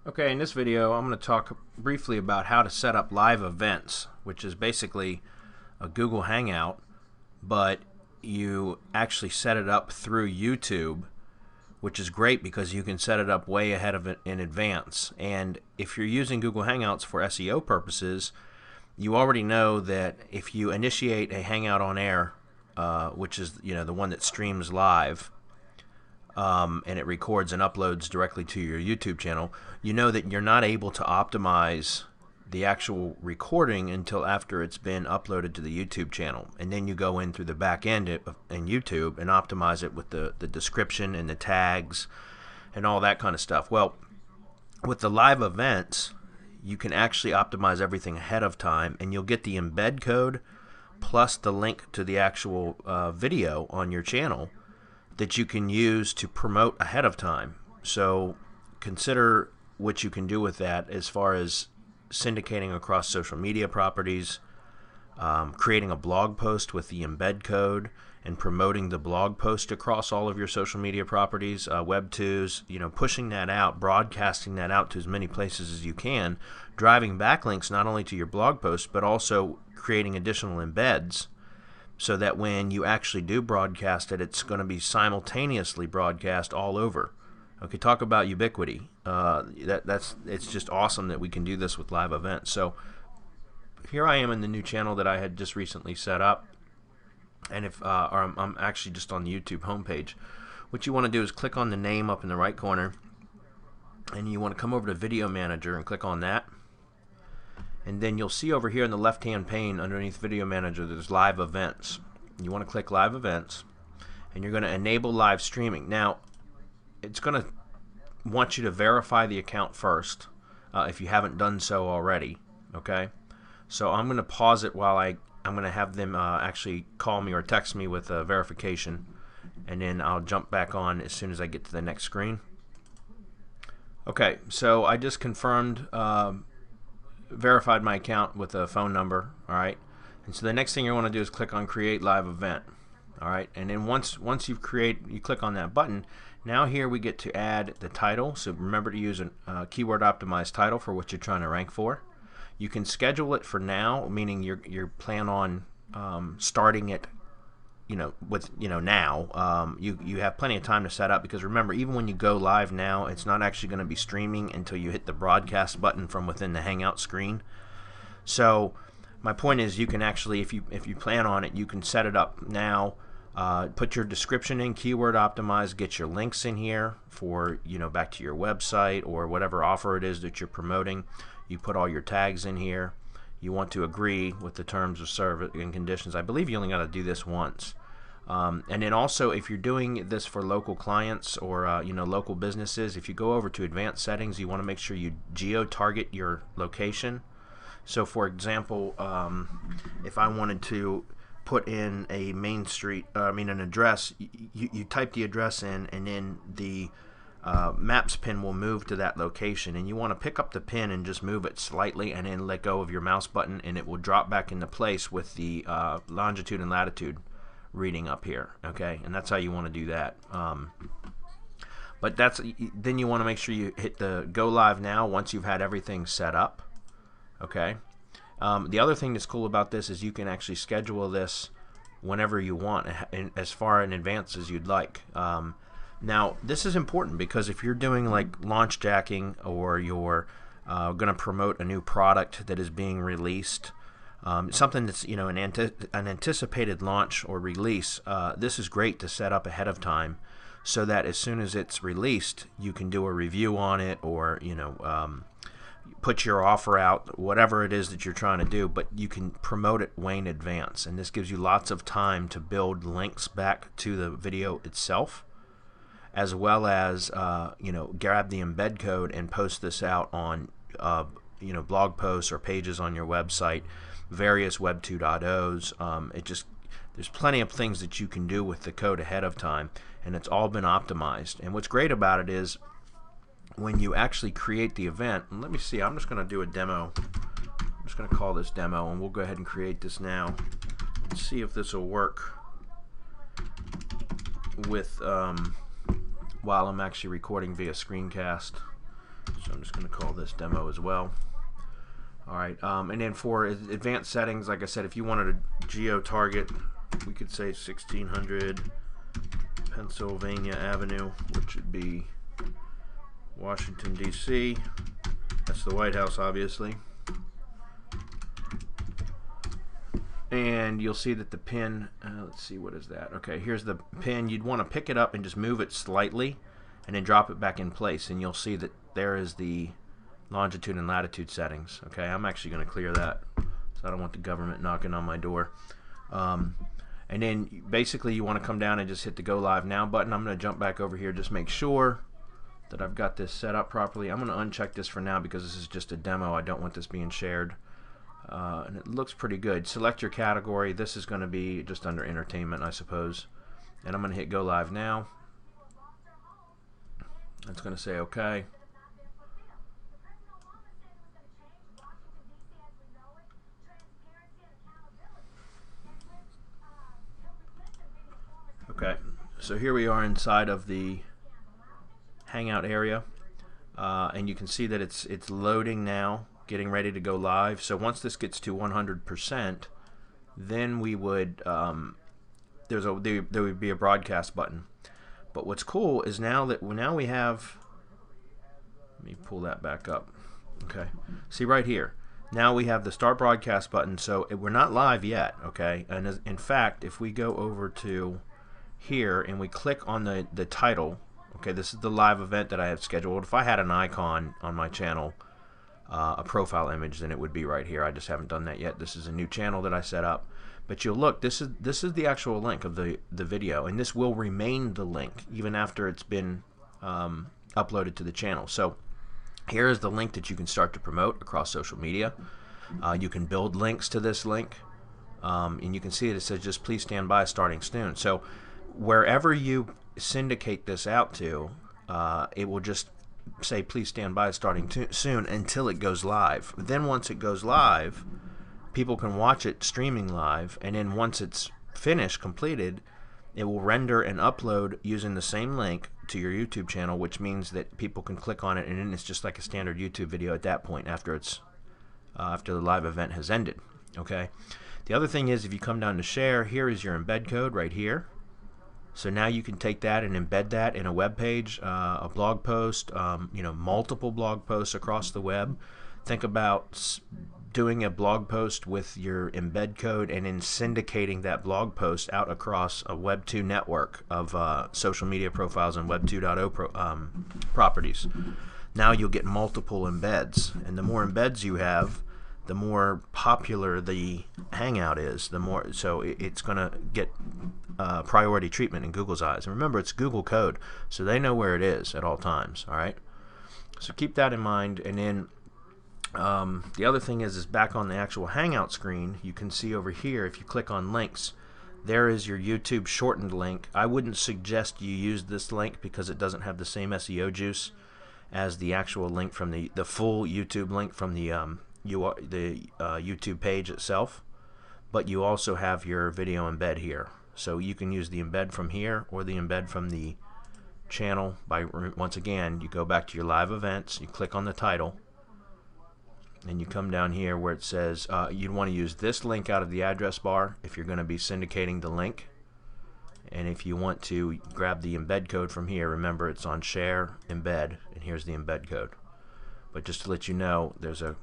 Okay, in this video I'm going to talk briefly about how to set up live events, which is basically a Google Hangout, but you actually set it up through YouTube, which is great because you can set it up way ahead of it in advance. And if you're using Google Hangouts for SEO purposes, you already know that if you initiate a Hangout on Air, which is the one that streams live, and it records and uploads directly to your YouTube channel, you know that you're not able to optimize the actual recording until after it's been uploaded to the YouTube channel. And then you go in through the back end in YouTube and optimize it with the description and the tags and all that kind of stuff. Well, with the live events, you can actually optimize everything ahead of time, and you'll get the embed code plus the link to the actual video on your channel that you can use to promote ahead of time. So consider what you can do with that as far as syndicating across social media properties, creating a blog post with the embed code and promoting the blog post across all of your social media properties, Web2s, pushing that out, broadcasting that out to as many places as you can, driving backlinks not only to your blog post but also creating additional embeds, so that when you actually do broadcast it, it's going to be simultaneously broadcast all over. Okay, talk about ubiquity. It's just awesome that we can do this with live events. So here I am in the new channel that I had just recently set up, and I'm actually just on the YouTube homepage. What you want to do is click on the name up in the right corner, and you want to come over to Video Manager and click on that. And then you'll see over here in the left-hand pane underneath Video Manager there's Live Events. You want to click Live Events, and you're going to enable live streaming. Now, it's going to want you to verify the account first if you haven't done so already. Okay, so I'm going to pause it while I'm going to have them actually call me or text me with a verification, and then I'll jump back on as soon as I get to the next screen. Okay, so I just confirmed, verified my account with a phone number. Alright, and so the next thing you want to do is click on Create Live Event. Alright, and then once you click on that button, now here we get to add the title. So remember to use a keyword optimized title for what you're trying to rank for. You can schedule it for now, meaning you're plan on starting it now. You have plenty of time to set up, because remember, even when you go live now, it's not actually going to be streaming until you hit the broadcast button from within the Hangout screen. So my point is, you can actually, if you plan on it, you can set it up now, put your description in, keyword optimize, get your links in here for back to your website or whatever offer it is that you're promoting. You put all your tags in here. You want to agree with the terms of service and conditions. I believe you only got to do this once. And then also, if you're doing this for local clients or local businesses, if you go over to advanced settings, you want to make sure you geo-target your location. So for example, if I wanted to put in a main street, an address, you type the address in, and then the maps pin will move to that location, and you want to pick up the pin and just move it slightly and then let go of your mouse button, and it will drop back into place with the longitude and latitude reading up here. Okay, and that's how you want to do that. But then you want to make sure you hit the go live now once you've had everything set up. Okay, the other thing that's cool about this is you can actually schedule this whenever you want, as far in advance as you'd like. Now, this is important because if you're doing like launch jacking, or you're going to promote a new product that is being released, something that's an anticipated launch or release, this is great to set up ahead of time, so that as soon as it's released, you can do a review on it, or put your offer out, whatever it is that you're trying to do, but you can promote it way in advance, and this gives you lots of time to build links back to the video itself, as well as grab the embed code and post this out on blog posts or pages on your website, various Web 2.0s. There's plenty of things that you can do with the code ahead of time, and it's all been optimized. And what's great about it is, when you actually create the event, and let me see, I'm just going to do a demo. I'm just going to call this demo, and we'll go ahead and create this now and see if this will work with while I'm actually recording via screencast. So I'm just going to call this demo as well. Alright, and then for advanced settings, like I said, if you wanted a geo target, we could say 1600 Pennsylvania Avenue, which would be Washington, D.C. That's the White House, obviously. And you'll see that the pin, let's see, what is that? Okay, here's the pin. You'd want to pick it up and just move it slightly and then drop it back in place, and you'll see that there is the longitude and latitude settings. Okay, I'm actually going to clear that, so I don't want the government knocking on my door. And then basically you want to come down and just hit the Go Live Now button. I'm going to jump back over here, just make sure that I've got this set up properly. I'm going to uncheck this for now because this is just a demo. I don't want this being shared. And it looks pretty good. Select your category. This is going to be just under entertainment, I suppose. And I'm going to hit Go Live Now. It's going to say OK. Okay, so here we are inside of the Hangout area, and you can see that it's loading now, getting ready to go live. So once this gets to 100%, then we would there would be a broadcast button. But what's cool is now we have, let me pull that back up. Okay, see right here. Now we have the start broadcast button. So we're not live yet. Okay, and in fact, if we go over to here and we click on the title, okay, this is the live event that I have scheduled. If I had an icon on my channel, a profile image, then it would be right here. I just haven't done that yet. This is a new channel that I set up. But you'll look, this is the actual link of the video, and this will remain the link even after it's been uploaded to the channel. So here is the link that you can start to promote across social media. You can build links to this link, and you can see it says just please stand by starting soon. So wherever you syndicate this out to, it will just say please stand by starting soon until it goes live. Then once it goes live, people can watch it streaming live, and then once it's finished, completed, it will render and upload using the same link to your YouTube channel, which means that people can click on it, and then it's just like a standard YouTube video at that point after it's after the live event has ended. Okay. The other thing is, if you come down to share, here is your embed code right here. So now you can take that and embed that in a web page, a blog post, multiple blog posts across the web. Think about doing a blog post with your embed code and then syndicating that blog post out across a Web 2 network of social media profiles and Web 2.0 properties. Now you'll get multiple embeds, and the more embeds you have, the more popular the Hangout is, the more, so it's going to get priority treatment in Google's eyes. And remember, it's Google code, so they know where it is at all times. All right, so keep that in mind. And then the other thing is back on the actual Hangout screen, you can see over here, if you click on links, there is your YouTube shortened link. I wouldn't suggest you use this link because it doesn't have the same SEO juice as the actual link from the full YouTube link from the YouTube page itself. But you also have your video embed here, so you can use the embed from here or the embed from the channel by, once again, you go back to your live events, you click on the title, and you come down here where it says you'd want to use this link out of the address bar if you're going to be syndicating the link. And if you want to grab the embed code from here, remember it's on share, embed, and here's the embed code. But just to let you know, there's an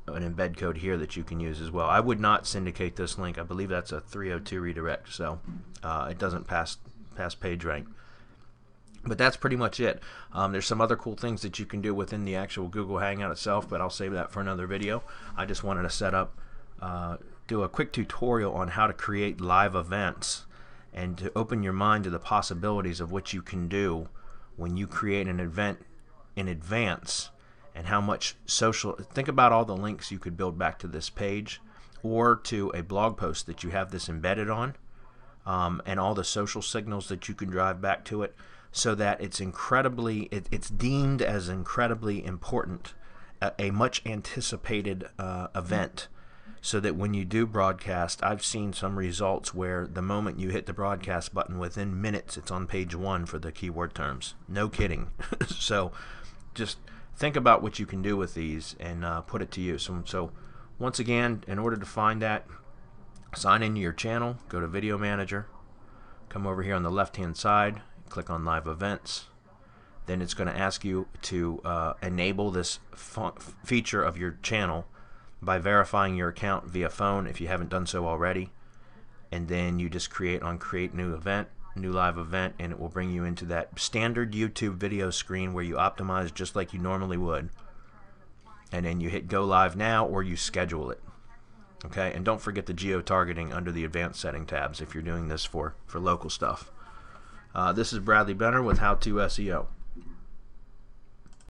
embed code here that you can use as well. I would not syndicate this link. I believe that's a 302 redirect, so it doesn't pass page rank. But that's pretty much it. There's some other cool things that you can do within the actual Google Hangout itself, but I'll save that for another video. I just wanted to set up, do a quick tutorial on how to create live events and to open your mind to the possibilities of what you can do when you create an event in advance, and how much social, think about all the links you could build back to this page or to a blog post that you have this embedded on, and all the social signals that you can drive back to it, so that it's it's deemed as incredibly important, a much anticipated event, so that when you do broadcast, I've seen some results where the moment you hit the broadcast button, within minutes it's on page 1 for the keyword terms. No kidding. So just think about what you can do with these and put it to use. So once again, in order to find that, sign into your channel, go to Video Manager, come over here on the left hand side, click on Live Events. Then it's going to ask you to enable this feature of your channel by verifying your account via phone if you haven't done so already. And then you just create New Event, New Live Event, and it will bring you into that standard YouTube video screen where you optimize just like you normally would. And then you hit Go Live Now, or you schedule it. Okay, and don't forget the geo-targeting under the Advanced Setting tabs if you're doing this for local stuff. This is Bradley Benner with How To SEO.